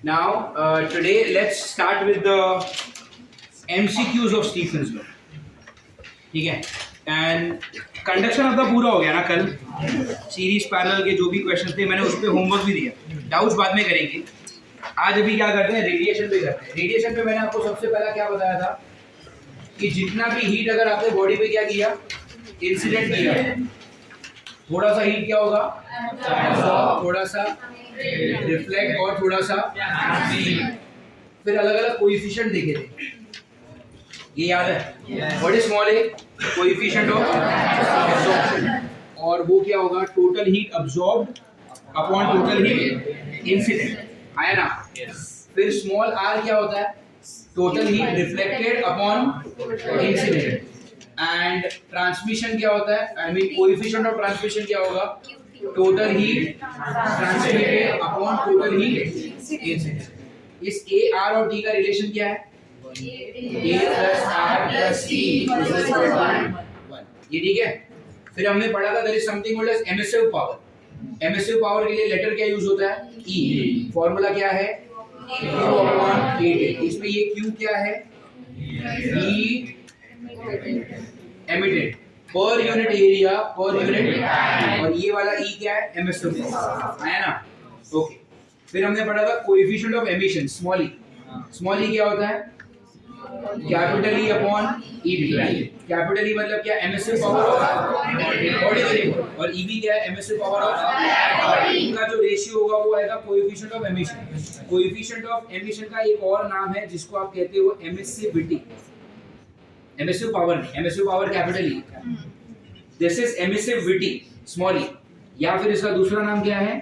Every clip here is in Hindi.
Now, today let's start with the MCQs of Stephen's law. ठीक है, एंड कंडक्शन अपना पूरा हो गया ना। कल सीरीज पैरेलल के जो भी क्वेश्चन थे मैंने उस पर होमवर्क भी दिया, डाउट्स बाद में करेंगे। आज अभी क्या करते हैं, रेडिएशन पे करते हैं। रेडिएशन पे मैंने आपको सबसे पहला क्या बताया था कि जितना भी हीट अगर आपने बॉडी पे क्या किया, इंसिडेंट किया, थोड़ा सा हीट क्या होगा, थोड़ा सा रिफ्लेक्ट और थोड़ा सा फिर अलग अलग कोएफिशिएंट देखे थे, ये याद है? What is small A? Coefficient of absorption, और वो क्या होगा, total heat absorbed upon total heat incident, आया ना? फिर स्मॉल आर क्या होता है, total heat reflected upon incident, and transmission क्या होता है, I mean coefficient of transmission क्या होगा, total heat transmitted upon total heat incident. इस ए आर और टी का रिलेशन क्या है, A plus R plus T is equal to 1। ये ठीक है। फिर हमने पढ़ा था there is something called as emissive power। emissive power के लिए लेटर क्या यूज होता है, E। फॉर्मूला क्या है, Q upon A। इसमें ये Q क्या है, E emitted per unit area per unit, और ये वाला E क्या है, emissive power, आया ना? ओके। फिर हमने पढ़ा था coefficient of emission, small E. Small E क्या होता है, capital E upon EB. Capital E मतलब क्या, एमिसिव पावर ऑफ बॉडी, और ईबी क्या है, एमिसिव पावर ऑफ। इनका जो रेशियो होगा वो आएगा coefficient of emission. Coefficient of emission का एक और नाम है जिसको आप कहते हो एमिसिविटी। एमिसिव पावर नहीं, emissive power capital E, this is emissivity small E. या फिर इसका दूसरा नाम क्या है,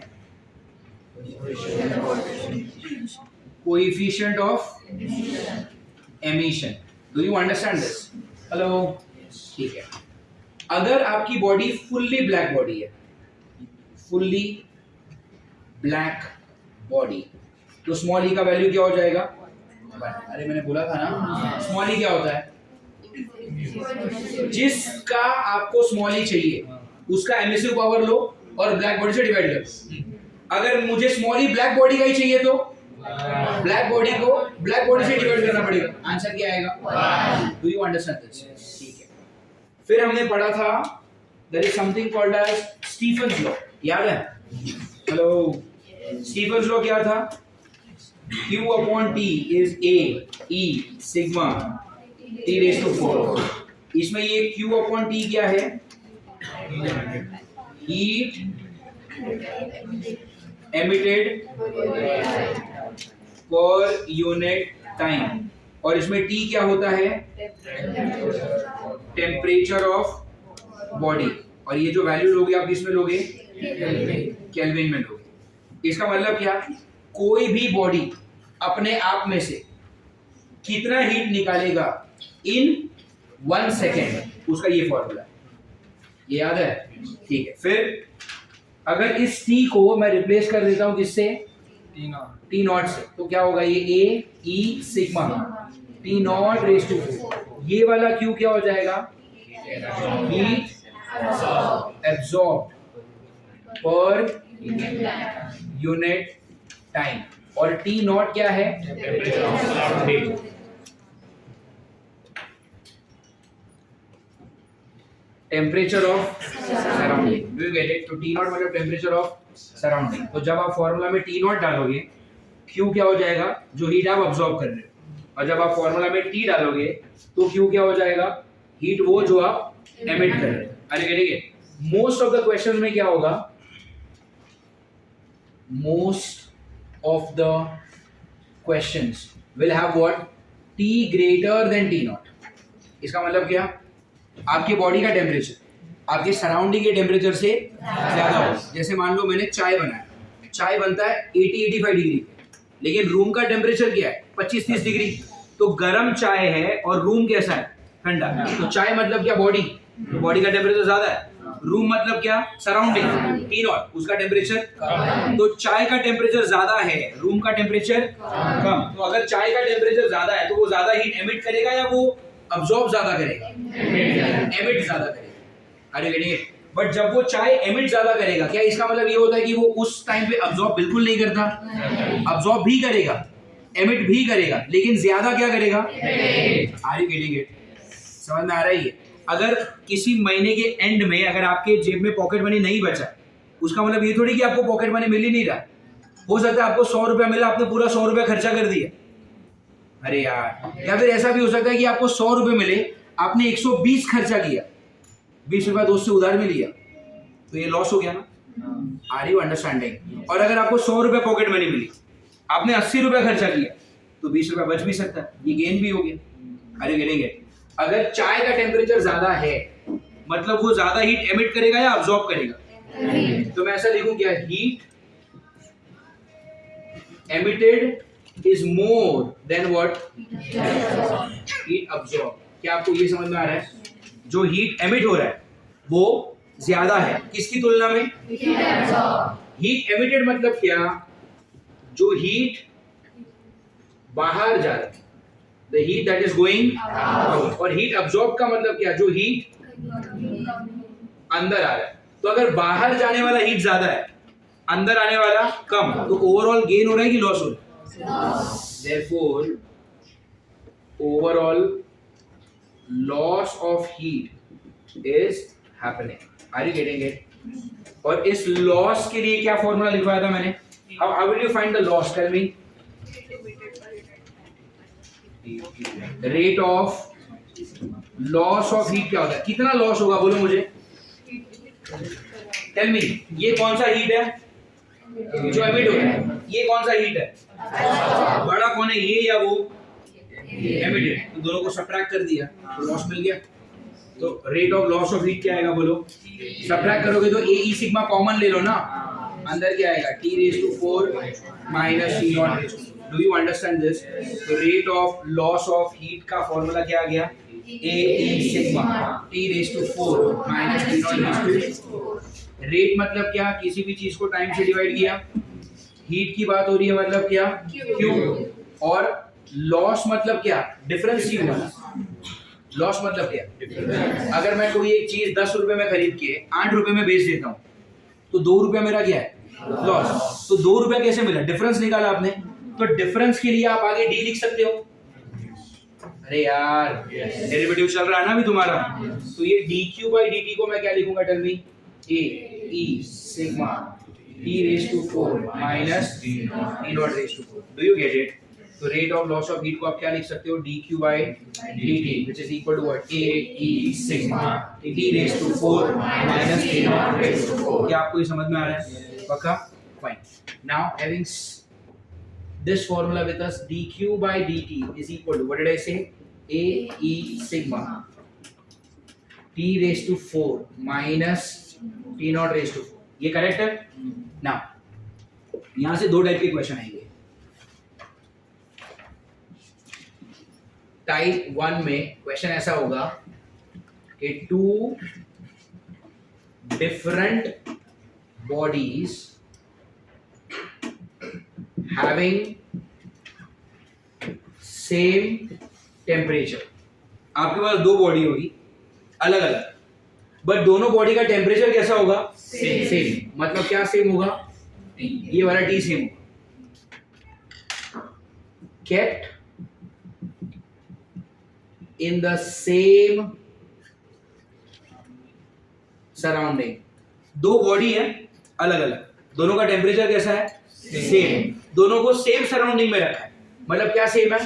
coefficient of emission. Do you understand this? Hello, ठीक है। अगर आपकी बॉडी फुल्ली ब्लैक बॉडी है, फुल्ली ब्लैक बॉडी, तो स्मॉल ई का वैल्यू क्या हो जाएगा, अरे मैंने बोला था ना, स्मॉल ई क्या होता है, जिसका आपको स्मॉल ई चाहिए उसका एमिसिव पावर लो और ब्लैक बॉडी से डिवाइड करो। अगर मुझे स्मॉल ई ब्लैक बॉडी का ही चाहिए तो ब्लैक बॉडी को ब्लैक बॉडी से डिवाइड करना पड़ेगा। आंसर क्या आएगा? Do you understand this? ठीक है। फिर हमने पढ़ा था there is something called as Stefan's law, याद है? हेलो, स्टीफन्स लॉ क्या था, Q upon T is A E sigma T raised to 4। इसमें ये Q upon T क्या है, हीट emitted पर यूनिट टाइम, और इसमें T क्या होता है, टेम्परेचर ऑफ बॉडी, और ये जो वैल्यू लोगे आप किसमें लोगे, केल्विन में लोगे। इसका मतलब क्या, कोई भी बॉडी अपने आप में से कितना हीट निकालेगा इन 1 सेकेंड, उसका ये फॉर्मूला है, ये याद है? ठीक है। फिर अगर इस T को मैं रिप्लेस कर देता हूं किससे, T नॉट से, तो क्या होगा, ये A E sigma T not raise to 4। ये वाला Q क्या हो जाएगा, heat absorb per unit time, और T नॉट क्या है, temperature of surrounding. Do you get it? तो T नॉट मतलब टेम्परेचर ऑफ सराउंडिंग। तो जब आप फॉर्मूला में T नॉट डालोगे, Q क्या हो जाएगा, जो हीट आप अब्सॉर्ब कर रहे हो, और जब आप फॉर्मूला में T डालोगे तो Q क्या हो जाएगा, हीट वो जो आप एमिट कर रहे हो। अरे करेंगे, मोस्ट ऑफ द क्वेश्चंस में क्या होगा, most of the questions will have what, T greater than T not. इसका मतलब क्या, आपकी बॉडी का टेम्परेचर आपके सराउंडिंग के टेम्परेचर से ज्यादा हो। जैसे मान लो मैंने चाय बनाया, चाय बनता है 80-85 डिग्री, लेकिन रूम का टेम्परेचर क्या है, 25-30 डिग्री। तो गर्म चाय है और रूम कैसा है, ठंडा। तो चाय मतलब क्या, बॉडी, बॉडी का टेम्परेचर ज्यादा है। रूम मतलब क्या, सराउंडिंग, T नॉट, उसका टेम्परेचर कम। तो चाय का टेम्परेचर ज्यादा है, रूम का टेम्परेचर कम। तो अगर चाय का टेम्परेचर ज्यादा है तो वो ज्यादा हीट एमिट करेगा या वो अब्सॉर्ब ज्यादा करेगा, एमिट ज्यादा करेगा। अरे बट जब वो चाय एमिट ज्यादा करेगा, क्या इसका मतलब ये होता है कि वो उस टाइम पे अब्जॉर्ब बिल्कुल नहीं करता? अब्जॉर्ब भी करेगा, एमिट भी करेगा, लेकिन ज्यादा क्या करेगा? Are you getting it? समझ में आ रहा है ये? अगर किसी महीने के एंड में अगर आपके जेब में पॉकेट मनी नहीं बचा, उसका मतलब ये थोड़ी कि आपको पॉकेट मनी मिल ही नहीं रहा। हो सकता है आपको 100 रुपया मिला, आपने पूरा 100 रुपया खर्चा कर दिया, अरे यार। या फिर ऐसा भी हो सकता है कि आपको 100 रुपए मिले, आपने 120 खर्चा किया, 20 रुपया दोस्त से उधार में लिया, तो ये लॉस हो गया ना? Are you understanding? और अगर आपको 100 रुपए पॉकेट मनी मिली, आपने 80 रुपया खर्चा किया, तो 20 रुपया बच भी सकता है, ये गेन भी हो गया। Are you getting it? अगर चाय का टेम्परेचर ज्यादा है, मतलब वो ज्यादा हीट एमिट करेगा या अब्सॉर्ब करेगा? तो मैं ऐसा लिखूं क्या? Heat emitted is more than what? Heat absorb. क्या आपको ये समझ में आ रहा है? जो हीट एमिट हो रहा है वो ज्यादा है, किसकी तुलना में? हीट एमिटेड मतलब क्या? जो हीट बाहर जा रहा है, the heat that is going out. और हीट अब्सॉर्ब का मतलब क्या? जो हीट अंदर आ रहा है। तो अगर बाहर जाने वाला हीट ज्यादा है, अंदर आने वाला कम, तो ओवरऑल गेन हो रहा है कि लॉस हो रहा है? Therefore, overall loss of heat is happening. Are you getting it? और इस लॉस के लिए क्या फॉर्मूला लिखवाया था मैंने? How will you find the loss? Tell me. Rate of loss of heat क्या होता है? कितना लॉस होगा बोलो मुझे? Tell me. ये कौन सा हीट है जो एमिट हो रहा है? ये कौन सा हीट है? बड़ा कौन है, ये या वो? एमिटेड। तो दोनों को सब्ट्रैक्ट कर दिया तो लॉस मिल गया। तो rate of loss of heat क्या आएगा बोलो? सब्ट्रैक्ट करोगे तो ए ई सिग्मा कॉमन ले लो ना, अंदर क्या आएगा? t raised to 4 minus t naught raised to 4. Do you understand this? तो rate of loss of heat का फॉर्मूला क्या आ गया? a e sigma t raised to 4 minus t naught raised to 4. Rate मतलब क्या? किसी भी चीज को टाइम से डिवाइड किया। हीट की बात हो रही है मतलब क्या? क्यू। और लॉस मतलब क्या? डिफरेंस ही हुआ। लॉस मतलब क्या? अगर मैं कोई एक चीज 10 रुपए में खरीद के 8 रुपए में बेच देता हूँ, तो 2 रुपया मेरा क्या है? लॉस। तो 2 रुपया कैसे मिला? डिफरेंस निकाला आपने। तो डिफरेंस के लिए आप आगे डी लिख सकते हो। अरे यार, डेरिवेटिव चल रहा है ना अभी तुम्हारा। तो ये dq by dt को मैं क्या लिखूंगा? Tell me. a e sigma t raised to 4 minus t naught raised to 4. Do you get it? तो rate of loss of heat को आप क्या लिख सकते हो? dq by dt which is equal to what? a e sigma t raised to 4 minus t naught raised to 4. क्या आपको ये समझ में आ रहा है? पक्का? Fine. Now having this formula with us, dq by dt is equal to, what did I say? a e sigma t raised to 4 minus t naught raised to 4. ये करेक्ट है? नाउ यहां से दो टाइप के क्वेश्चन आएंगे। टाइप 1 में क्वेश्चन ऐसा होगा कि two different bodies having same temperature. आपके पास दो बॉडी होगी अलग अलग, बट दोनों बॉडी का टेम्परेचर कैसा होगा? सेम। मतलब क्या सेम होगा? ये वाला टी सेम होगा। Kept in the same surrounding. दो बॉडी है अलग अलग, दोनों का टेम्परेचर कैसा है? सेम। दोनों को सेम सराउंडिंग में रखा है, मतलब क्या सेम है?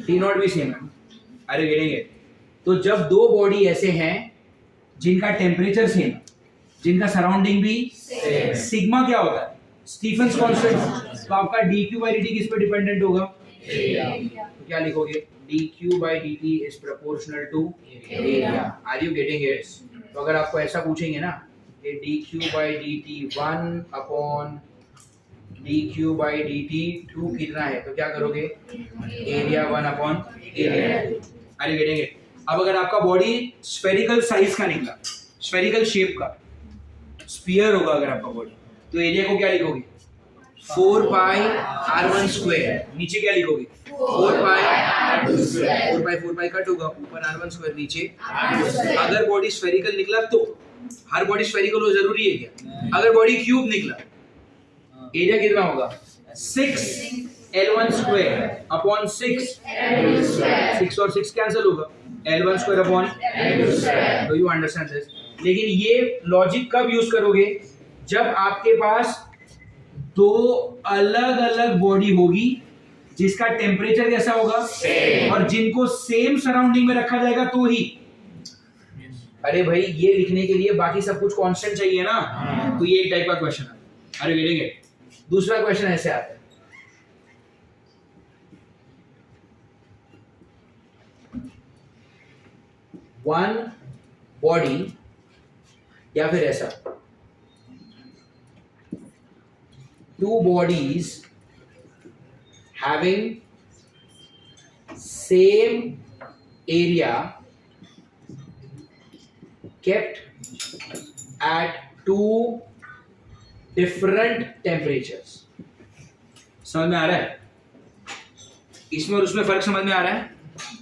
टी नॉट भी सेम है। अरे गिरेंगे। तो जब दो बॉडी ऐसे हैं जिनका टेम्परेचर सेम, जिनका सराउंडिंग भी सिग्मा क्या होता है? Stefan's constant. तो आपका dq by dt किस पे डिपेंडेंट होगा? तो क्या लिखोगे? dq by dt is proportional to area. Are you getting it? तो अगर आपको ऐसा पूछेंगे ना कि dq by dt 1 upon dq by dt 2 कितना है, तो क्या करोगे? Area 1 upon area. Are you getting it? अब अगर आपका बॉडी स्फेरिकल साइज का निकला, स्फेरिकल शेप का, स्फीयर होगा अगर आपका बॉडी, तो एरिया को क्या लिखोगे? 4 पाई r1 स्क्वायर, नीचे क्या लिखोगे 4 पाई कट होगा, ऊपर r1 स्क्वायर नीचे। अगर बॉडी स्फेरिकल निकला तो हर बॉडी स्फेरिकल हो जरूरी है क्या? अगर बॉडी क्यूब निकला एरिया कितना होगा 6l1 स्क्वायर अपॉन 6 और 6 कैंसिल होगा, l1 square upon do you understand this? लेकिन ये लॉजिक कब यूज करोगे? जब आपके पास दो अलग अलग बॉडी होगी जिसका टेम्परेचर कैसा होगा और जिनको सेम सराउंडिंग में रखा जाएगा तो ही। अरे भाई ये लिखने के लिए बाकी सब कुछ कांस्टेंट चाहिए ना, तो ये एक टाइप का क्वेश्चन है। अरे गेटिंग इट? दूसरा क्वेश्चन ऐसे आता है, वन बॉडी या फिर ऐसा two bodies having same area kept at two different temperatures। समझ में आ रहा है? इसमें और उसमें फर्क समझ में आ रहा है?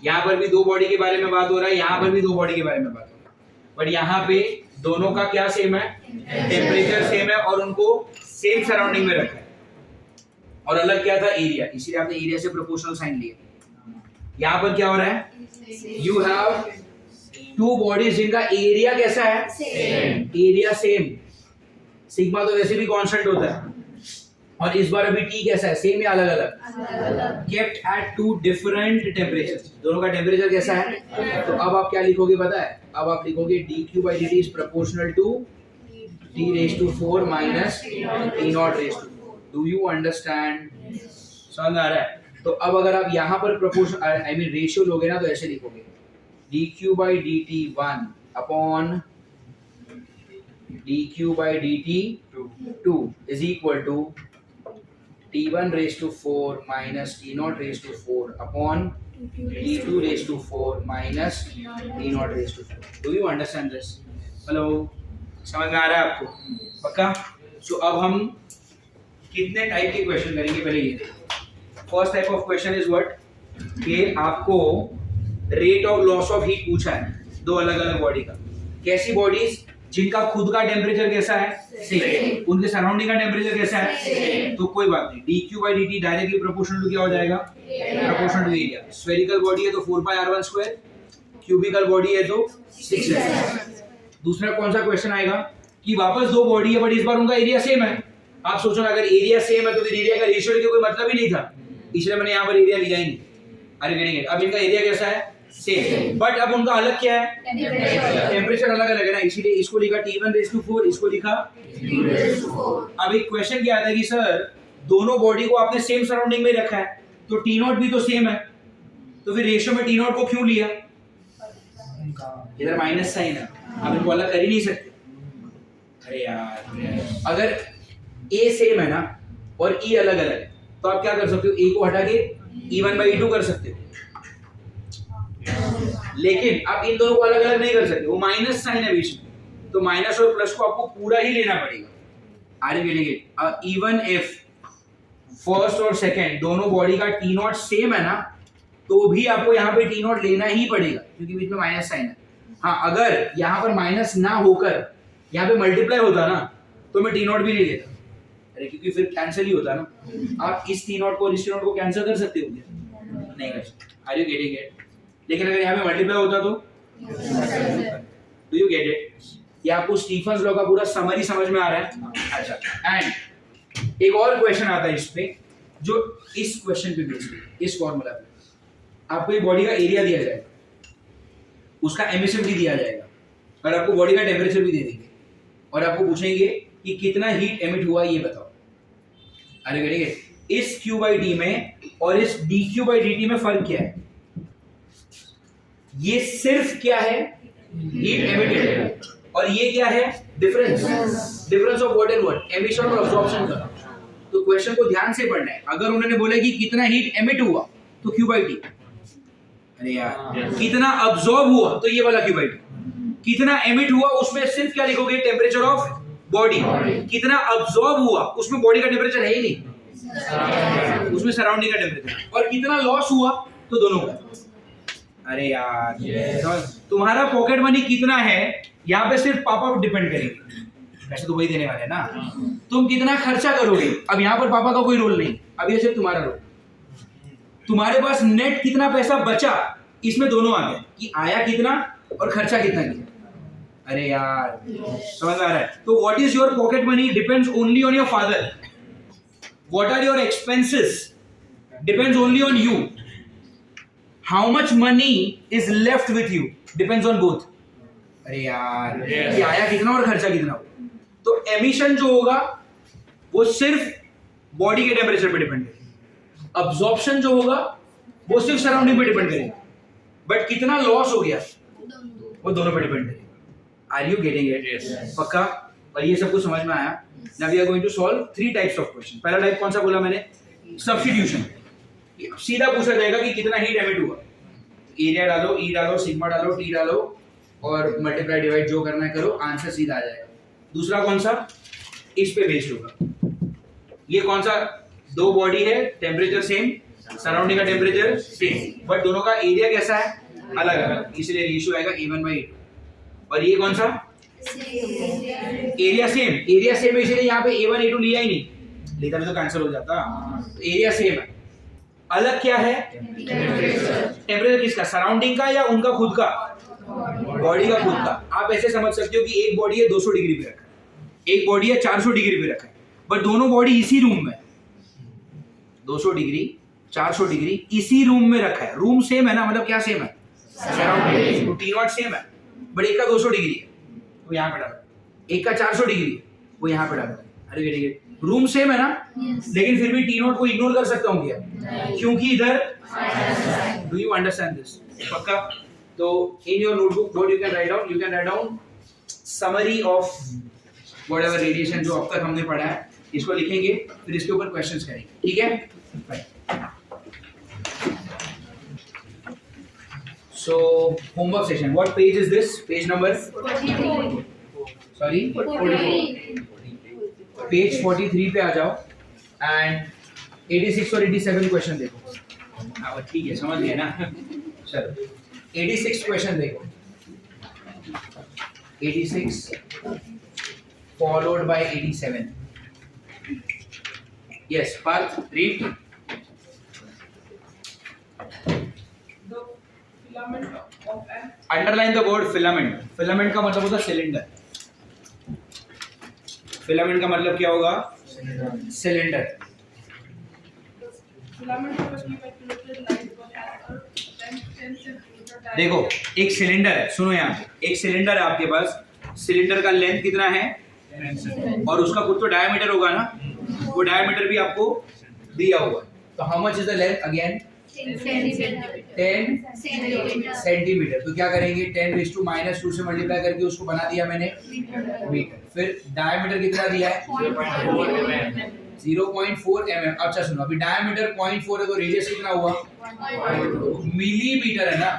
यहाँ पर भी दो बॉडी के बारे में बात हो रहा है, यहाँ पर भी दो बॉडी के बारे में बात हो रहा है, बट यहाँ पे दोनों का क्या सेम है? टेम्परेचर सेम है और उनको सेम सराउंडिंग में रखा है। और अलग क्या था? एरिया, इसीलिए आपने एरिया से प्रोपोर्शनल साइन लिया। यहाँ पर क्या हो रहा है? यू हैव टू बॉडीज जिनका एरिया कैसा है? Area same. सिग्मा तो वैसे भी कांस्टेंट होता है, और इस बार अभी टी कैसा है? सेम या अलग अलग? Kept at two different temperatures, दोनों का टेम्परेचर कैसा है? तो अब आप क्या लिखोगे पता है? अब आप लिखोगे dq/dt is proportional to T⁴ minus T⁻⁴। Do you understand? समझ में आ रहा है? तो अब अगर आप यहाँ पर प्रोपोर्शन आई मीन रेशियो लोगे ना, तो ऐसे लिखोगे dq/dt 1 upon dq/dt 2 is equal to T⁴ minus T⁻⁴ upon T⁴ minus T⁻⁴। Do you understand this? Hello, समझ में आ रहा है आपको? पक्का? सो अब हम कितने टाइप के क्वेश्चन करेंगे पहले ये देखो। First type of question is what कि आपको rate of loss of heat पूछा है दो अलग अलग बॉडी का। कैसी बॉडीज? जिनका खुद का टेम्परेचर कैसा है? सेम। उनके सराउंडिंग का टेम्परेचर कैसा है? तो कोई बात नहीं, dq/dt डायरेक्टली प्रोपोर्शनल टू क्या हो जाएगा? Proportional to area. Spherical body है तो 4 पाई r1 स्क्वायर, क्यूबिकल बॉडी है तो 6। दूसरा कौन सा क्वेश्चन आएगा कि वापस दो बॉडी है बट इस बार उनका एरिया सेम है। आप सोचो ना, अगर एरिया सेम है तो फिर एरिया का रेशियो लेके कोई मतलब ही नहीं था, इसलिए मैंने यहाँ पर एरिया लिया ही नहीं। अरे गेटिंग इट? अब इनका एरिया कैसा है? सेम, बट अब उनका अलग क्या है? टेम्परेचर अलग अलग है ना, इसीलिए इसको लिखा T⁴, इसको लिखा T⁴। अब एक क्वेश्चन क्या आता है कि सर दोनों बॉडी को आपने सेम सराउंडिंग में रखा है तो T0 भी तो सेम है, तो फिर रेशियो में T0 को क्यों लिया? इधर माइनस साइन है, आप इनको अलग कर ही नहीं सकते। अरे यार, अगर A सेम है ना और E अलग अलग है तो आप क्या कर सकते हो? A को हटा के E1/E2 कर सकते हो, लेकिन आप इन दोनों को अलग अलग नहीं कर सकते, वो माइनस साइन है बीच में, तो माइनस और प्लस को आपको पूरा ही लेना पड़ेगा। Are you getting it? Even if first और सेकंड दोनों बॉडी का T0 सेम है ना, तो भी आपको यहाँ पे T0 लेना ही पड़ेगा क्योंकि बीच में माइनस साइन है। हाँ, अगर यहाँ पर माइनस ना होकर यहाँ पे मल्टीप्लाई होता ना तो मैं T0 भी नहीं लेता, अरे क्योंकि फिर कैंसिल ही होता ना। आप इस T0 को इस T0 को कैंसिल कर सकते हो क्या? नहीं कर सकते। Are you getting it? लेकिन अगर यहाँ पे मल्टीप्लाई होता तो डू यू गेट इट? ये आपको स्टीफन्स लॉ का पूरा समरी समझ में आ रहा है? अच्छा, एंड एक और क्वेश्चन आता है इस पे, जो इस क्वेश्चन पे बेस्ड है, इस फॉर्मूला पे आपको ये बॉडी का एरिया दिया जाएगा, उसका एमिसिविटी दिया जाएगा, और आपको बॉडी का टेम्परेचर भी दे देंगे, और आपको पूछेंगे कि कितना हीट एमिट हुआ ये बताओ। अरे करेंगे इस Q/D में और इस dQ/dt में फर्क क्या है? ये सिर्फ क्या है? हीट एमिटेड, और ये क्या है? Difference of what and what, emission और अब्जॉर्प्शन का। तो क्वेश्चन को ध्यान से पढ़ना है। अगर उन्होंने बोला कि कितना हीट एमिट हुआ तो Q/T, अरे यार कितना अब्सॉर्ब हुआ तो ये वाला Q/T, कितना एमिट हुआ उसमें सिर्फ क्या लिखोगे? Temperature of body. कितना अब्सॉर्ब हुआ उसमें बॉडी का टेम्परेचर है ही नहीं, सिर्फ सराउंडिंग का टेम्परेचर, और कितना लॉस हुआ तो दोनों का। अरे यार तुम्हारा पॉकेट मनी कितना है यहाँ पे सिर्फ पापा डिपेंड करेंगे, वैसे तो वही देने वाले हैं ना। तुम कितना खर्चा करोगे, अब यहाँ पर पापा का कोई रोल नहीं, अब ये सिर्फ तुम्हारा रोल। तुम्हारे पास नेट कितना पैसा बचा, इसमें दोनों आ गए कि आया कितना और खर्चा कितना किया। अरे यार समझ आ रहा है? तो what is your pocket money depends only on your father, what are your expenses depends only on you, how much money is left with you depends on both. अरे यार कि आया कितना और खर्चा कितना हो। तो एमिशन जो होगा वो सिर्फ बॉडी के टेम्परेचर पे डिपेंड करेगा, अब्जॉर्प्शन जो होगा वो सिर्फ सराउंडिंग पे डिपेंड करेगा, बट कितना लॉस हो गया वो दोनों पे डिपेंड करेगा। Are you getting it? Yes पक्का? और ये सब कुछ समझ में आया? Now we are going to solve 3 types of question. पहला टाइप कौन सा बोला मैंने? सब्स्टिट्यूशन। सीधा पूछा जाएगा कि कितना हीट एमिट हुआ, एरिया डालो, ई डालो, सिग्मा डालो, टी डालो और मल्टीप्लाई डिवाइड जो करना है करो, आंसर सीधा आ जाएगा। दूसरा कौन सा? इस पे बेस्ड होगा। ये कौन सा? दो बॉडी है, टेम्परेचर सेम, सराउंडिंग का टेम्परेचर सेम, बट दोनों का एरिया कैसा है? अलग अलग, इसलिए रेशियो आएगा A1/A2। और ये कौन सा? एरिया सेम, एरिया सेम है इसलिए यहाँ पे A1/A2 लिया ही नहीं, लेता भी तो कैंसिल हो जाता। एरिया सेम है, अलग क्या है? टेम्परेचर किसका? सराउंडिंग का या उनका खुद का? बॉडी का खुद का। आप ऐसे समझ सकते हो कि एक बॉडी है 200 डिग्री पे रखा है, एक बॉडी है 400 डिग्री पे रखा है, बट दोनों बॉडी इसी रूम में, 200 डिग्री 400 डिग्री इसी रूम में रखा है। रूम सेम है ना, मतलब क्या सेम है? सराउंडिंग। तो T0 सेम है, बट एक का 200 डिग्री है वो यहाँ पे डाला, एक का 400 डिग्री है वो यहाँ पे डाला। अरे ठीक है, रूम सेम है ना, लेकिन फिर भी T0 को इग्नोर कर सकता हूँ क्या? क्योंकि इधर, डू यू अंडरस्टैंड दिस? पक्का? तो in your notebook what you can write down summary of whatever radiation जो अब तक हमने पढ़ा है, इसको लिखेंगे, फिर इसके ऊपर क्वेश्चंस करेंगे, ठीक है? So homework session, what page is this? Page number 44. Sorry, 44. Page 43 पे आ जाओ and 86 और 87 क्वेश्चन देखो। हाँ ठीक है, समझ गए ना? चलो 86 क्वेश्चन देखो, 86 followed by 87. Yes, Parth, read. Underline the word filament. Filament का मतलब होता है सिलेंडर। फिलामेंट का मतलब क्या होगा? सिलेंडर। देखो एक सिलेंडर है, सुनो यहाँ, एक सिलेंडर है आपके पास, सिलेंडर का लेंथ कितना है और उसका कुछ तो डायमीटर होगा ना, वो डायमीटर भी आपको दिया हुआ है। तो how much is the length? Again 10 centimetre. तो क्या करेंगे, 10⁻² से मल्टीप्लाई करके उसको बना दिया मैंने मीटर। फिर डायमीटर कितना दिया है? 0.4 mm। अच्छा सुनो, अभी डायमीटर 0.4 है तो रेडियस कितना हुआ? मिलीमीटर है ना,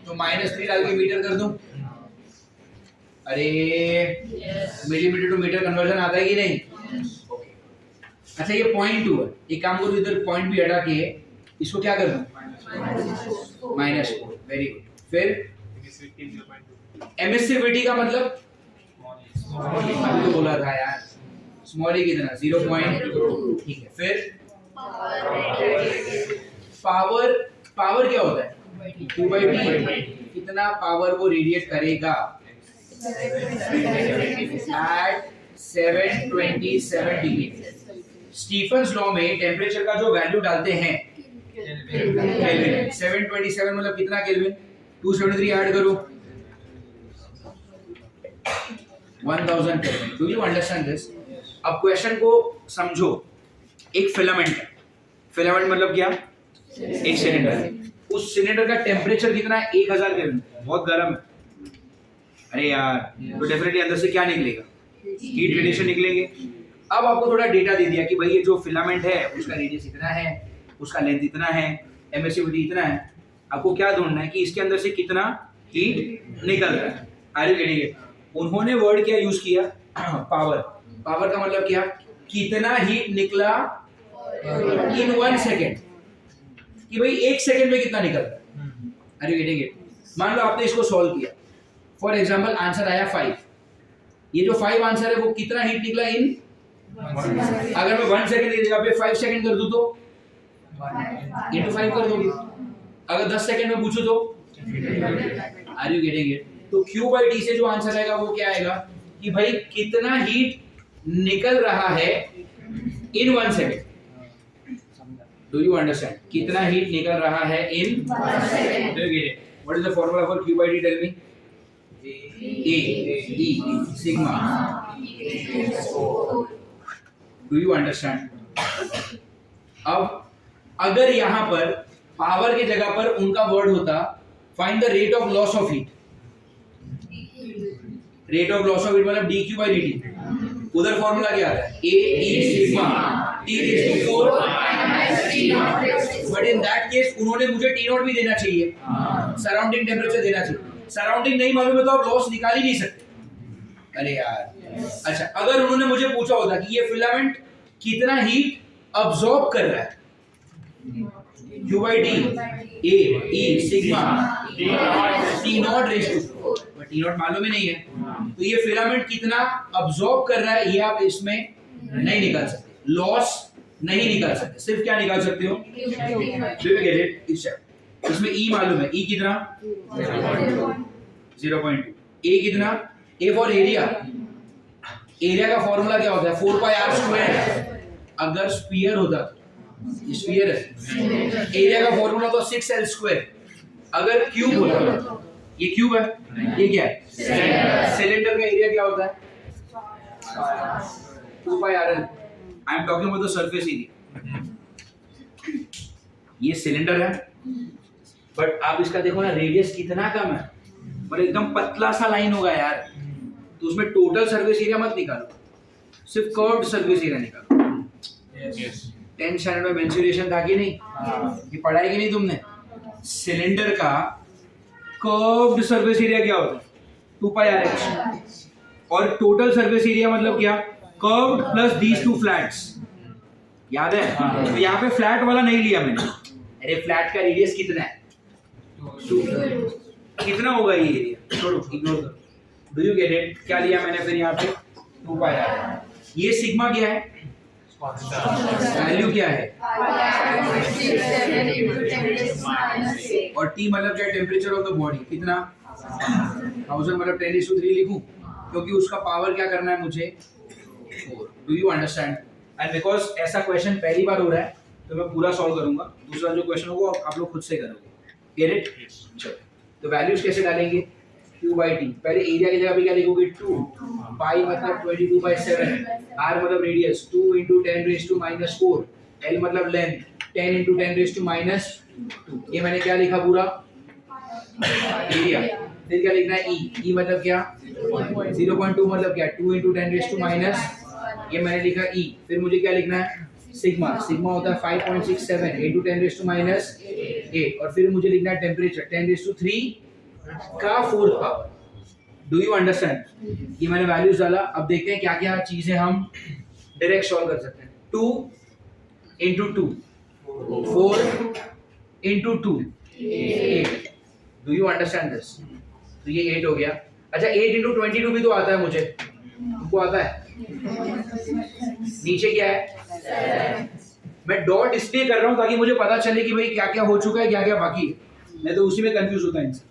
तो -3 डाल के मीटर कर दूं। अरे मिलीमीटर टू मीटर कन्वर्जन आता है कि नहीं? अच्छा ये 0.2 है, एक काम करो इधर पॉइंट भी हटा के इसको क्या कर दूं? -4। Very good. फिर एमिसिविटी का मतलब तो बोला था यार, स्मॉल ही कितना? 0.2। ठीक है। फिर पावर, पावर क्या होता है? 2/T। कितना पावर वो रेडिएट करेगा एट 727 डिग्री। स्टीफन्स लॉ में टेम्परेचर का जो वैल्यू डालते हैं केल्विन, 727 मतलब कितना केल्विन? 273 ऐड करो 1000 kelvin. Do you understand this? अब क्वेश्चन को समझो। एक फिलामेंट है, फिलामेंट मतलब क्या? एक सिलेंडर है, उस सिलेंडर का टेम्परेचर कितना है? 1000 केल्विन, बहुत गर्म है। अरे यार, तो डेफिनेटली अंदर से क्या निकलेगा? हीट रेडिएशन निकलेंगे। अब आपको थोड़ा डेटा दे दिया कि भाई ये जो फिलामेंट है उसका रेडियस इतना है, उसका लेंथ इतना है, एमिसिविटी इतना है। आपको क्या ढूंढना है कि इसके अंदर से कितना हीट निकल रहा है। Are you getting it? उन्होंने वर्ड क्या यूज किया? पावर। पावर का मतलब क्या? कितना हीट निकला इन 1 सेकेंड, कि भाई 1 सेकेंड में कितना निकलता है। Are you getting it? मान लो आपने इसको सॉल्व किया, फॉर एग्जांपल आंसर आया 5। ये जो 5 आंसर है वो कितना हीट निकला इन, अगर मैं 1 सेकेंड की जगह पे 5 सेकेंड कर दूं तो into 5 कर दोगे। अगर 10 सेकेंड में पूछो तो आर यू गेटिंग इट? तो Q by T से जो आंसर आएगा वो क्या आएगा कि भाई कितना हीट निकल रहा है in 1 second. Do you understand? कितना हीट निकल रहा है in 1 second. Do you get it? What is the formula for Q by T? Tell me. E sigma। Do you understand? अब अगर यहां पर पावर की जगह पर उनका वर्ड होता find the rate of loss of heat. Rate of loss of heat मतलब dQ by dt। उधर फॉर्मूला क्या आता है? A E sigma T raised to 4। But in that case उन्होंने मुझे T नॉट भी देना चाहिए, सराउंडिंग टेम्परेचर देना चाहिए। सराउंडिंग नहीं मालूम है तो आप लॉस निकाल ही नहीं सकते। अरे यार अच्छा, अगर उन्होंने मुझे पूछा होता कि ये फिलामेंट कितना हीट अब्सॉर्ब कर रहा है, Q by D A E sigma T not raise to 4, but T not मालूम ही नहीं है, तो ये फिलामेंट कितना अब्सॉर्ब कर रहा है ये आप इसमें नहीं निकाल सकते, लॉस नहीं निकाल सकते। सिर्फ क्या निकाल सकते हो? Do you get it? इसमें E मालूम है, E कितना 0.2। A कितना? A for area. एरिया का फॉर्मूला क्या होता है? 4 pi r स्क्वायर। अगर स्फीयर होता तो स्फीयर है, एरिया का फॉर्मूला तो 6l स्क्वायर। अगर क्यूब होता, ये क्यूब है, ये क्या है? सिलेंडर का एरिया क्या होता है? 2 pi r l। I am talking about the surface area. ये सिलेंडर है, बट आप इसका देखो ना, रेडियस कितना कम है, मतलब एकदम पतला सा लाइन होगा यार। तो उसमें टोटल सरफेस एरिया मत निकालो, सिर्फ कर्व्ड सरफेस एरिया निकालो। 10th स्टैंडर्ड में मेंसुरेशन था कि नहीं? ये पढ़ाई कि नहीं तुमने? सिलेंडर का कर्व्ड सरफेस एरिया क्या होता है? 2 pi r h। और टोटल सरफेस एरिया मतलब क्या? Curved plus these two flats. याद है? तो यहाँ पे फ्लैट वाला नहीं लिया मैंने। अरे फ्लैट का रेडियस कितना है? 2। कितना होगा ये एरिया? छोड़ो, इग्नोर करो। Do you get it? क्या लिया मैंने फिर यहाँ पे? 2 pi r। ये सिग्मा क्या है? वैल्यू क्या है? और T मतलब क्या? Temperature of the body. कितना? 1000 मतलब 10�3 लिखूं, क्योंकि उसका पावर क्या करना है मुझे? 4। Do you understand? And because ऐसा क्वेश्चन पहली बार हो रहा है तो मैं पूरा सॉल्व करूंगा, दूसरा जो क्वेश्चन होगा आप लोग खुद से करोगे। Get it? चलो, तो वैल्यूज कैसे डालेंगे? Q by T। पहले एरिया की जगह पे क्या लिखोगे? 2 पाई मतलब 22/7, r मतलब radius 2 into 10 raised to -4, l मतलब लेंथ 10 into 10 raised to -2। ये मैंने क्या लिखा पूरा? एरिया। फिर क्या लिखना है? E मतलब क्या? 0.2 मतलब क्या? 2 into 10 raised to माइनस, ये मैंने लिखा E। फिर मुझे क्या लिखना है? सिग्मा। सिग्मा होता है 5.67 into 10 raised to -8, और फिर मुझे लिखना है टेम्परेचर 10 raised to 3 का 4th power. Do you understand? ये मैंने वैल्यूज डाला। अब देखते हैं क्या क्या चीजें हम डायरेक्ट सॉल्व कर सकते हैं। 2 into 2 4 into 2 8। Do you understand this? तो ये 8 हो गया। अच्छा 8 into 22 भी तो आता है मुझे, तुमको आता है? नीचे क्या है? मैं डॉट इसलिए कर रहा हूं ताकि मुझे पता चले कि भाई क्या क्या हो चुका है, क्या क्या बाकी है। मैं तो उसी में कंफ्यूज होता है इनसे।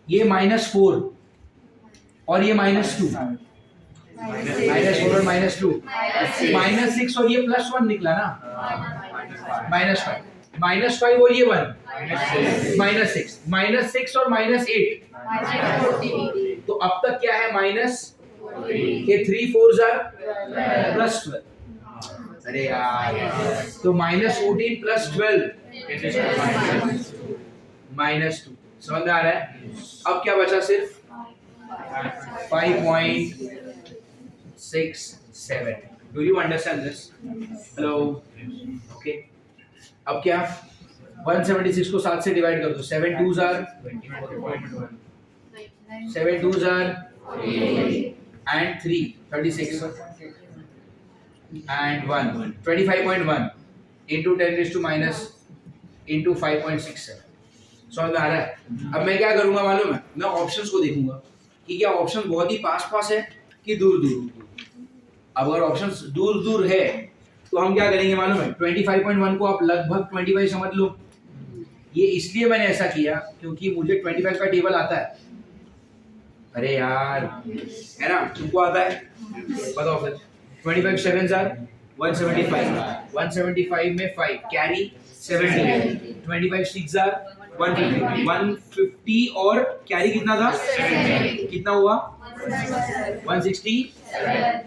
ये -4 और ये -2, -4 और -2, -6 और ये +1 निकला ना, -5, -5 और ये 1, -6 और -8, तो अब तक क्या है? माइनस, ये 3 4s are +12। अरे यार, तो -14 + 12 -2। समझ में आ रहा है? अब क्या बचा? सिर्फ 5.67। Do you understand this? Hello? Okay. अब क्या? 176 को 7 से डिवाइड कर दो। 7 2s are 7 2s are and 3 36 and 1 25.1। Into 10⁻⁻, into 5.67। समझ में आ रहा है? अब मैं क्या करूंगा मालूम है, मैं ऑप्शंस को देखूंगा कि क्या ऑप्शंस बहुत ही पास पास है कि दूर दूर। अब अगर ऑप्शंस दूर दूर है तो हम क्या करेंगे मालूम है, 25.1 को आप लगभग 25 समझ लो। ये इसलिए मैंने ऐसा किया क्योंकि मुझे 25 का टेबल आता है। अरे यार, है ना, तुमको आता है, बताओ फिर। 25 7s are 175, 175 में 5 कैरी 70, 25 6s are 150, 150 और कैरी कितना था, कितना हुआ 160,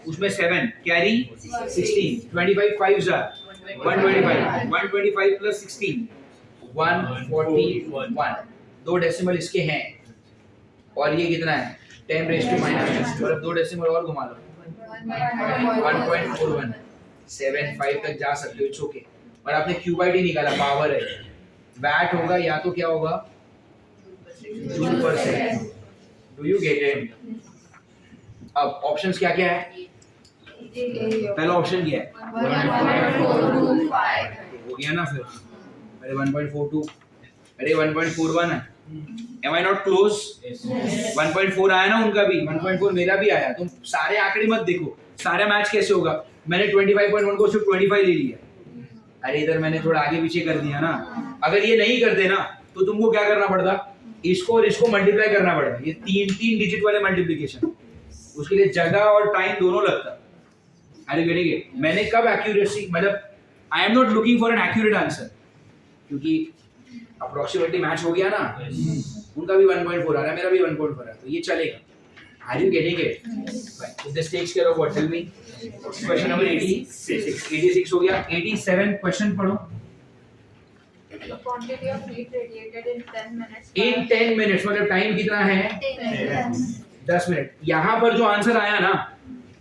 उसमें 7 कैरी 16, 25 5s are 125, 125 प्लस 16 141। दो डेसिमल इसके हैं और ये कितना है 10⁻⁻, और अब दो डेसिमल और घुमा लो 1.41, 75 तक जा सकते हो, इट्स ओके। और आपने क्यूबाइड निकाला, पावर है, वैट होगा या तो क्या होगा 2%। Do you get it? अब ऑप्शंस क्या क्या है, पहला ऑप्शन क्या है 1.425 हो गया ना, फिर अरे 1.42, अरे 1.41 है, Am I not close? 1.4 आया ना उनका भी, 1.4 मेरा भी आया। तुम सारे आंकड़े मत देखो, सारा मैच कैसे होगा। मैंने 25.1 को सिर्फ 25 ले लिया, अरे इधर मैंने थोड़ा आगे पीछे कर दिया ना। अगर ये नहीं करते ना तो तुमको क्या करना पड़ता, इसको और इसको मल्टीप्लाई करना पड़ता, ये तीन डिजिट वाले मल्टीप्लिकेशन, उसके लिए जगह और टाइम दोनों लगता। अरे गेटिंग, मैंने कब एक्यूरेसी, मतलब I am not looking for an accurate answer, क्योंकि अप्रोक्सीमेटली मैच हो गया ना, उनका भी 1.4 आ रहा है, मेरा भी 1.4 आ रहा है, तो ये चलेगा। Are you getting it? Fine, this takes care of what, tell me. Question number 86 हो गया। 87 क्वेश्चन पढ़ो। The quantity of heat radiated in 10 minutes. In 10 minutes मतलब टाइम कितना है 10 मिनट। यहाँ पर जो आंसर आया ना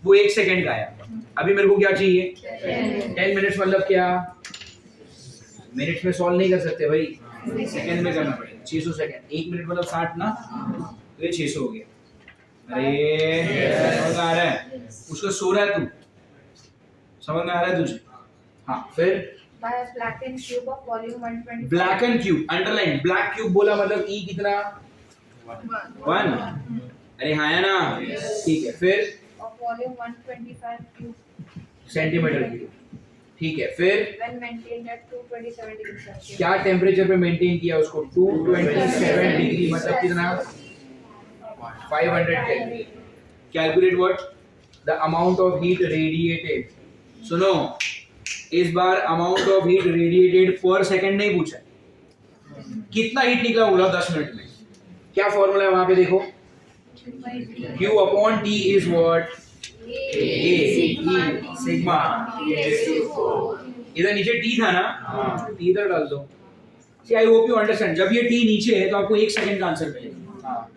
वो 1 सेकंड का आया। अभी मेरे को क्या चाहिए 10 मिनट्स, मतलब क्या, मिनट्स में सॉल्व नहीं कर सकते भाई, सेकंड में करना पड़ेगा। 600 सेकंड, 1 मिनट मतलब 60 ना, तो ये 600 हो गया। अरे समझ में आ रहा है, उसको सो रहा है तू, समझ में आ रहा है तुझे? हाँ, फिर By a blackened cube of volume 125. Black and cube, underline, black cube बोला मतलब ई कितना 1। अरे हाँ है ना, ठीक है। फिर Of volume 125 cube centimetre cube, ठीक है। फिर when maintained at 227 degrees Celsius. क्या टेम्परेचर पे मेंटेन किया उसको, 227 डिग्री, मतलब कितना 500 kelvin. Calculate what, the amount of heat radiated. सुनो, इस बार अमाउंट ऑफ हीट रेडिएटेड पर सेकंड नहीं पूछा, कितना हीट निकला बोला 10 मिनट में। क्या फॉर्मूला है वहां पे देखो, Q upon T is what, sigma. इधर नीचे T था ना, T इधर डाल दो। See, I hope you understand, जब ये T नीचे है तो आपको 1 सेकंड का आंसर मिलेगा।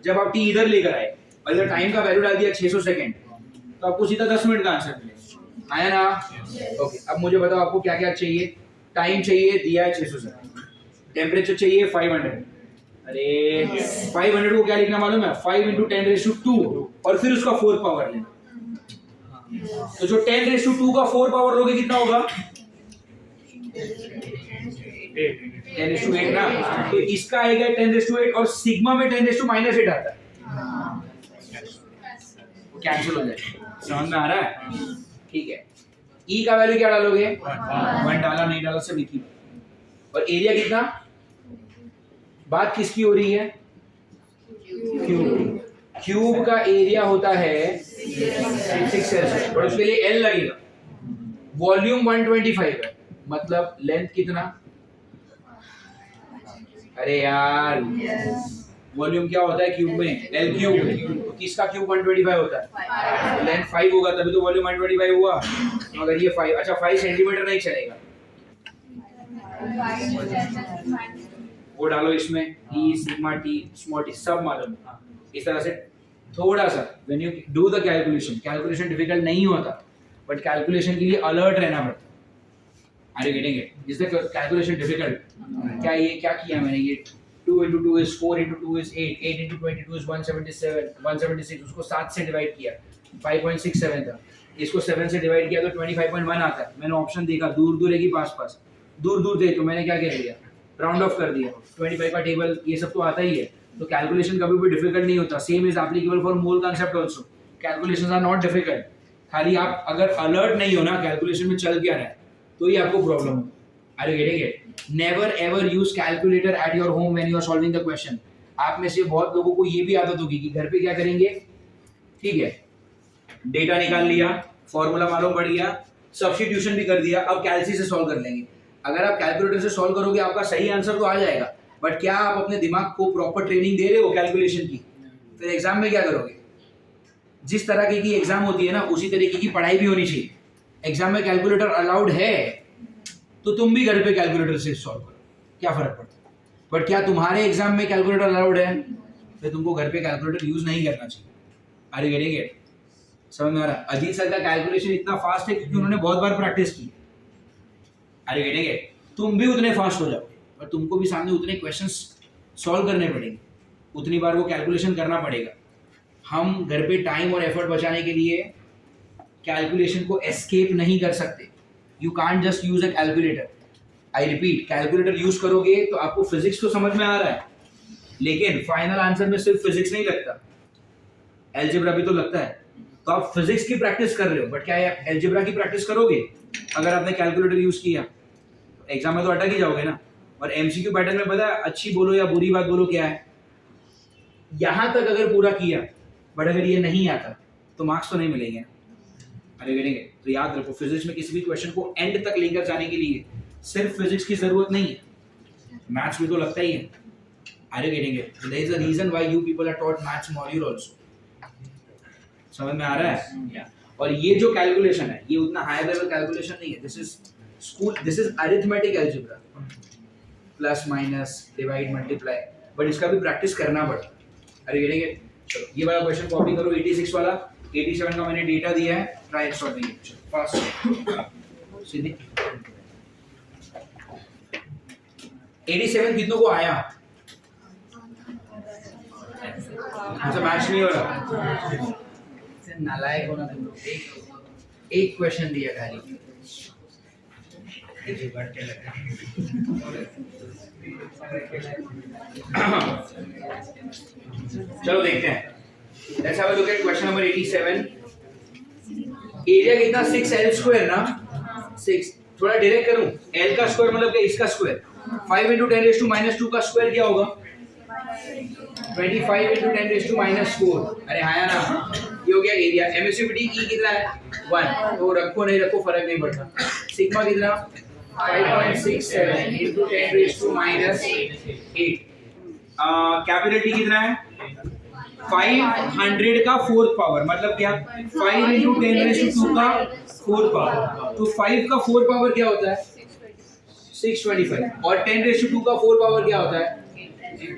जब आप T इधर लेकर आए और इधर टाइम का वैल्यू डाल दिया 600 सेकंड, तो आपको सीधा 10 मिनट का आंसर मिलेगा। आया ना? ओके, अब मुझे बताओ आपको क्या क्या चाहिए। टाइम चाहिए, दिया है 600 सेकंड। टेम्परेचर चाहिए 500। अरे 500 को क्या लिखना मालूम है, 5 × 10⁻², और फिर उसका 4 पावर लेना। तो जो 10⁻² का 4 पावर लोगे कितना होगा 10⁻8 ना, तो इसका आएगा 10⁻8 और सिग्मा में 10⁻⁻8 आता है, कैंसिल हो जाएगा। समझ में आ रहा है? ठीक है। ई का वैल्यू क्या डालोगे 1 डाला, नहीं डाला, सब लिखी। और एरिया कितना, बात किसकी हो रही है, क्यूब। क्यूब का एरिया होता है 6 सेल्सियस, और उसके लिए एल लगेगा। वॉल्यूम 125 है, मतलब लेंथ कितना, अरे यार वॉल्यूम क्या होता है क्यूब में, एल क्यूब। तो किसका क्यूब 125 होता है, लेंथ 5 होगा तभी तो वॉल्यूम 125 हुआ। तो अगर ये 5, अच्छा 5 सेंटीमीटर नहीं चलेगा, वो डालो इसमें, ई सिग्मा टी स्मॉल टी सब मालूम। इस तरह से थोड़ा सा when you do the calculation, calculation difficult नहीं होता, बट कैलकुलेशन के लिए अलर्ट रहना पड़ता है। Are you getting it? जिससे कैलकुलेशन डिफिकल्ट, क्या ये क्या किया मैंने, ये 2 × 2 is 4 × 2 is 8, 8 × 22 is 177, 176, उसको 7 से डिवाइड किया 5.67 था, इसको 7 से डिवाइड किया तो 25.1 आता है। मैंने ऑप्शन देखा, दूर दूर है कि पास पास, दूर दूर थे तो मैंने क्या कह दिया, राउंड ऑफ कर दिया। 25 का टेबल ये सब तो आता ही है, तो कैलकुलेशन कभी भी डिफिकल्ट नहीं होता। Same is applicable for mole concept also, calculations are not difficult. खाली आप अगर अलर्ट नहीं हो ना कैलकुलेशन में चल क्या रहा है, तो ही आपको प्रॉब्लम हो। Are you getting it? Never ever use calculator at your home when you are solving the question. आप में से बहुत लोगों को ये भी आदत होगी कि घर पे क्या करेंगे, ठीक है, डेटा निकाल लिया, फॉर्मूला मालूम पड़ गया, सब्स्टिट्यूशन भी कर दिया, अब कैलसी से सॉल्व कर लेंगे। अगर आप कैलकुलेटर से सॉल्व करोगे आपका सही आंसर तो आ जाएगा, बट क्या आप अपने दिमाग को प्रॉपर ट्रेनिंग दे रहे हो कैलकुलेशन की? फिर एग्जाम में क्या करोगे? जिस तरह की एग्जाम होती है ना, उसी तरीके की पढ़ाई भी होनी चाहिए। एग्जाम में कैलकुलेटर अलाउड है तो तुम भी घर पे कैलकुलेटर से सॉल्व करो, क्या फर्क पड़ता है? बट क्या तुम्हारे एग्जाम में कैलकुलेटर अलाउड है? फिर तुमको घर पे कैलकुलेटर यूज नहीं करना चाहिए। Are you getting it? समझ में आ रहा? अजीत सर का कैलकुलेशन इतना फास्ट है क्योंकि उन्होंने बहुत बार प्रैक्टिस की। Are you getting it? तुम भी उतने फास्ट हो जाओगे, पर तुमको भी सामने उतने क्वेश्चंस सॉल्व करने पड़ेंगे, उतनी बार वो कैलकुलेशन करना पड़ेगा। हम घर पे टाइम और एफर्ट बचाने के लिए कैलकुलेशन को एस्केप नहीं कर सकते। You can't just use a calculator. I repeat, calculator use करोगे तो आपको फिजिक्स तो समझ में आ रहा है, लेकिन फाइनल आंसर में सिर्फ फिजिक्स नहीं लगता, एलजेब्रा भी तो लगता है। तो आप फिजिक्स की प्रैक्टिस कर रहे हो, बट क्या एलजेब्रा की प्रैक्टिस करोगे अगर आपने कैलकुलेटर यूज किया? एग्जाम में तो अटक ही जाओगे ना। और एमसीक्यू पैटर्न में पता है अच्छी बोलो या बुरी बात बोलो क्या है, यहां तक अगर पूरा किया बट अगर ये नहीं आता तो मार्क्स तो नहीं मिलेंगे ना। अरे करेंगे तो याद रखो, फिजिक्स में किसी भी क्वेश्चन को एंड तक लेकर जाने के लिए सिर्फ फिजिक्स की जरूरत नहीं है, मैथ्स भी तो लगता ही है। अरे करेंगे there is a reason why you people are taught maths module also. समझ में आ रहा है? और ये जो कैलकुलेशन है ये उतना हाई लेवल कैलकुलेशन नहीं है। This is school, this is arithmetic algebra, plus minus divide multiply, but इसका भी प्रैक्टिस करना पड़ता है। अरे गेटिंग इट? चलो ये वाला क्वेश्चन कॉपी करो, 86 वाला। 87 का मैंने डेटा दिया है, ट्राई सॉल्विंग इट फास्ट सीधे। 87 कितनों को आया? अच्छा मैच नहीं हो रहा, नालायक होना तुम लोग। एक क्वेश्चन दिया खाली, चलो देखते हैं। Let's have a look at question number 87. Area कितना? 6L स्क्वायर ना, 6। थोड़ा डायरेक्ट करूं, L का स्क्वायर मतलब क्या? इसका स्क्वायर। 5 × 10⁻² का स्क्वायर क्या होगा? 25 × 10⁻⁴। अरे हाँ ना, ये हो गया एरिया। एमिसिविटी E कितना है? 1। तो रखो नहीं रखो फर्क नहीं पड़ता। सिग्मा कितना? 5.67 × 10⁻8। कैपिटल T कितना है? 500 का 4th पावर, मतलब क्या? 5 × 10⁻² का 4th पावर। तो 5 का 4th पावर क्या होता है? 625। और 10⁻² का 4th पावर क्या होता है?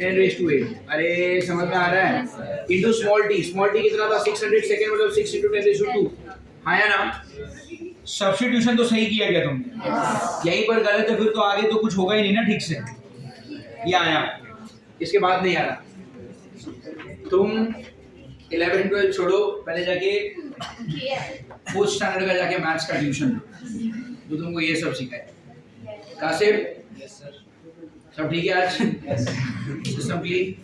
10⁸. अरे समझ में आ रहा है? इंटू स्मॉल टी कितना था? 600 सेकेंड, मतलब 6 × 10⁻²। हाँ या ना? सब्स्टिट्यूशन तो सही किया क्या तुमने? यहीं पर गलत है फिर तो आगे तो कुछ होगा ही नहीं ना ठीक से। ये आया, इसके बाद नहीं आ रहा। तुम 11 12 छोड़ो, पहले जाके 4th स्टैंडर्ड का जाके मैथ्स का ट्यूशन जो तुमको ये सब सिखाए। कासिम सब ठीक है आज? System clean?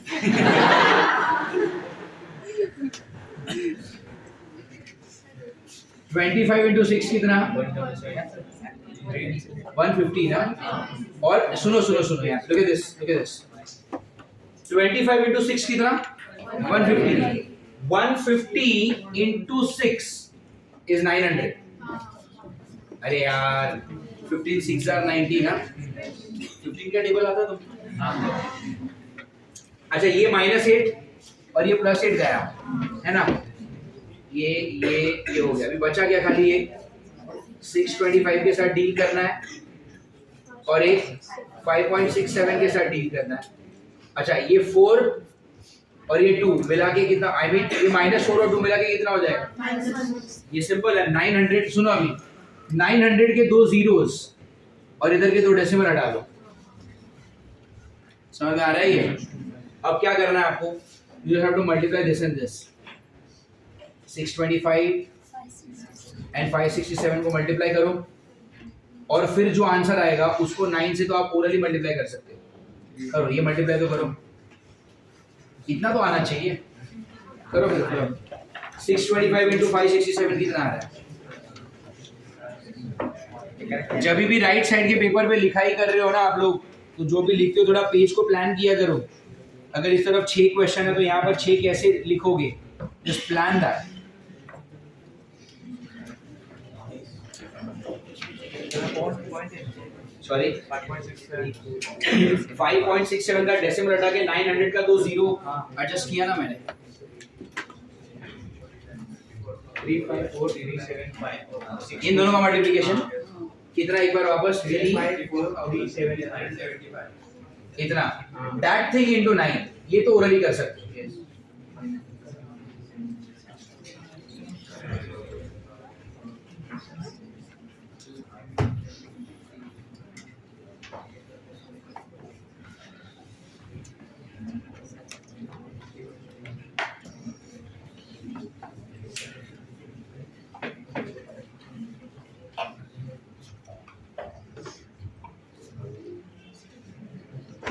25 × 6 कितना? 150 ना। और सुनो यार, look at this 25 × 6 कितना? 150। 150 × 6 is 900। अरे यार 15 6 are 90 ना। 15 का टेबल आता तुम? अच्छा ये -8 और ये +8 गया है ना, ये हो गया। अभी बचा क्या? खाली ये 625 के साथ डील करना है और एक 5.67 के साथ डील करना है। अच्छा ये 4 और ये 2 मिला के कितना? आई मीन ये -4 और 2 मिला के कितना हो जाएगा? ये सिंपल है 900। सुनो अभी 900 के 2 zeros और इधर के 2 डेसिमल हटा दो। समझ में आ रहा है ये? अब क्या करना है आपको? You have to multiply this and this. 625 and 567 को मल्टीप्लाई करो और फिर जो आंसर आएगा उसको 9 से तो आप ओरली मल्टीप्लाई कर सकते हो। करो, ये मल्टीप्लाई तो करो, इतना तो आना चाहिए। करो फिर 625 into 567 कितना आ रहा है? जब भी राइट साइड के पेपर पे लिखाई कर रहे हो ना आप लोग, तो जो भी लिखते हो थोड़ा पेज को प्लान किया करो। अगर इस तरफ 6 क्वेश्चन है तो यहाँ पर 6 कैसे लिखोगे? Just plan that. सॉरी 5.67 का डेसिमल हटा के 900 का 2 जीरो एडजस्ट किया ना मैंने। 354 इन दोनों का मल्टीप्लिकेशन कितना? एक बार वापस 354 इतना दैट थिंग इनटू 9, ये तो ओरली कर सकते हो।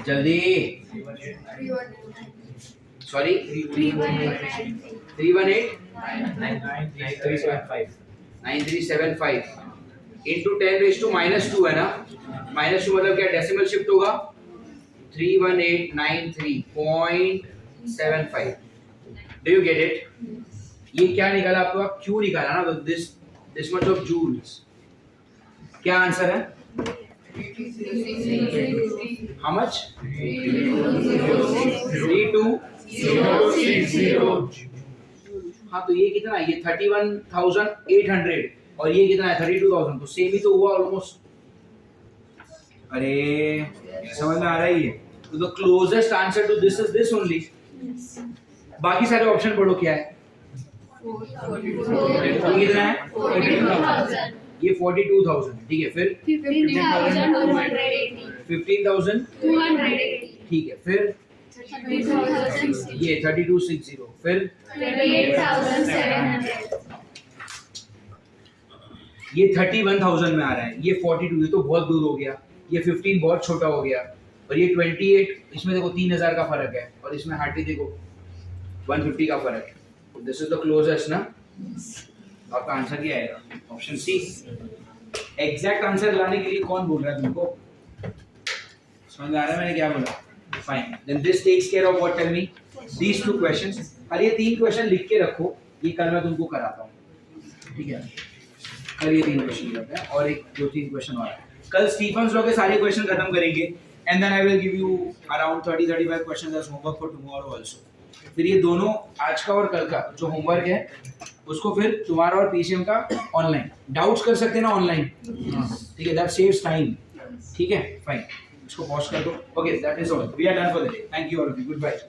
जल्दी, सॉरी 9375 इंटू 10⁻² है ना? -2 मतलब क्या? डेसिमल शिफ्ट होगा 31893.75। Do you get it? ये क्या निकाला आपका? क्यू निकाला ना? तो दिस मच ऑफ जूल्स। क्या आंसर है? How much? 3260। हाँ, तो ये कितना है? ये 31,800 और ये कितना है? 32,000। तो सेम ही तो हुआ ऑलमोस्ट। अरे समझ में आ रहा है ये? तो the closest answer to this is this only. बाकी सारे ऑप्शन पढ़ो क्या है? ये कितना है? 42,000। ये 42,000, ठीक है। फिर 15,280, ठीक है। फिर ये 3260, फिर 38,700, ये 31,000 में आ रहा है। ये 42, ये तो बहुत दूर हो गया। ये 15 बहुत छोटा हो गया। और ये 28, इसमें देखो 3,000 का फर्क है और इसमें हार्डली देखो 150 का फर्क है। दिस इज द क्लोजेस्ट ना? आपका आंसर क्या आएगा? Option C. एग्जैक्ट आंसर लाने के लिए कौन बोल रहा है तुमको? समझ में आ रहा है मैंने क्या बोला? Fine, then this takes care of what? Tell me these 2 questions. खाली ये 3 क्वेश्चन लिख के रखो, ये कल मैं तुमको कराता हूँ, ठीक है? कल ये 3 क्वेश्चन करते हैं और एक 2-3 क्वेश्चन और है। कल स्टीफन्स लॉ के सारे क्वेश्चन खत्म करेंगे and then I will give you around 30-35 questions as homework for tomorrow also. फिर ये दोनों आज का और कल का जो होमवर्क है उसको फिर तुम्हारा और पीसीएम का ऑनलाइन डाउट्स कर सकते हैं ना ऑनलाइन, ठीक है? दैट सेव्स टाइम, ठीक है? फाइन, इसको पॉज कर दो। Okay, that is all, we are done for the day. Thank you all of you, good bye.